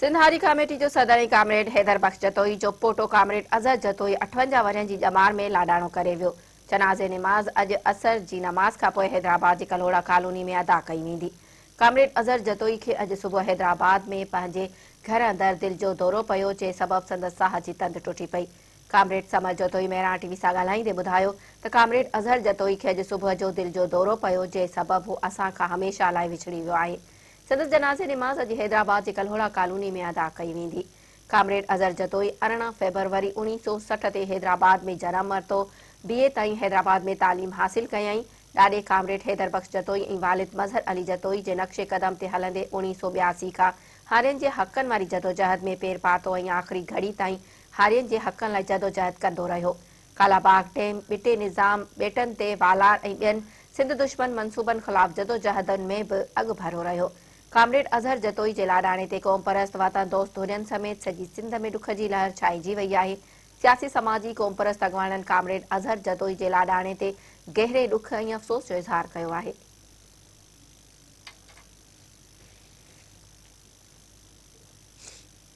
सिंधारी committee जो सदर comrade Haidar बख्श जतोई जो पोटो कामरेड अज़हर जतोई 58 वरनि जी ॼमार में लाडाणो करे वियो। जनाज़े निमाज़ अॼु असर जी नमाज़ खां पोइ हैदराबाद जी कलोड़ा कॉलोनी में अदा कई वेंदी। कामरेड अज़हर जतोई खे अॼु सुबुह हैदराबाद में पंहिंजे घर अंदरि दिलि जो दौरो पियो, जंहिं सबबि संदसि साह जी तंद टुटी पई। कामरेड समर जतोई मेरा टीवी सां ॻाल्हाईंदे ॿुधायो त कामरेड अज़हर जतोई खे अॼु सुबुह जो दिलि जो दौरो पियो, जंहिं सबबि हू असां खां हमेशह लाइ विछड़ी वियो आहे। संदसि जनाज़े निमाज़ अॼु हैदराबाद जी कलोड़ा कॉलोनी में अदा कई वेंदी। कामरेड अज़हर जतोई 18 फरवरी 1960 ते हैदराबाद में जनम वरितो। BA ताईं हैदराबाद में तालीम हासिल कयई। ॾाॾे कामरेड हैदर बख्श जतोई ऐं वालिद मज़हर अली जतोई जे नक्शे कदम ते हलंदे 1982 खां हारियुनि जे हक़नि वारी जदोजहद में पेर पातो ऐं आख़िरी घड़ी ताईं हारियुनि जे हक़नि लाइ जदोजहद कंदो रहियो। कालाबाग डैम, बिटे निज़ाम, बेटनि ते वालार ऐं ॿियनि सिंध दुश्मन मंसूबनि ख़िलाफ़ जदोजहदनि में बि अॻु भरियो रहियो। कामरेड अज़हर जतोई जे लाडाणे ते क़ौम परस्त वतन दोस्त धुरियनि समेत सॼी सिंध में ॾुख जी लहर छाइजी वई आहे। सियासी समाजी क़ौम परस्त अॻवाननि कामरेड अज़हर जतोई जे लाडाणे ते गहरे ॾुख ऐं अफ़सोस जो इज़हार कयो आहे।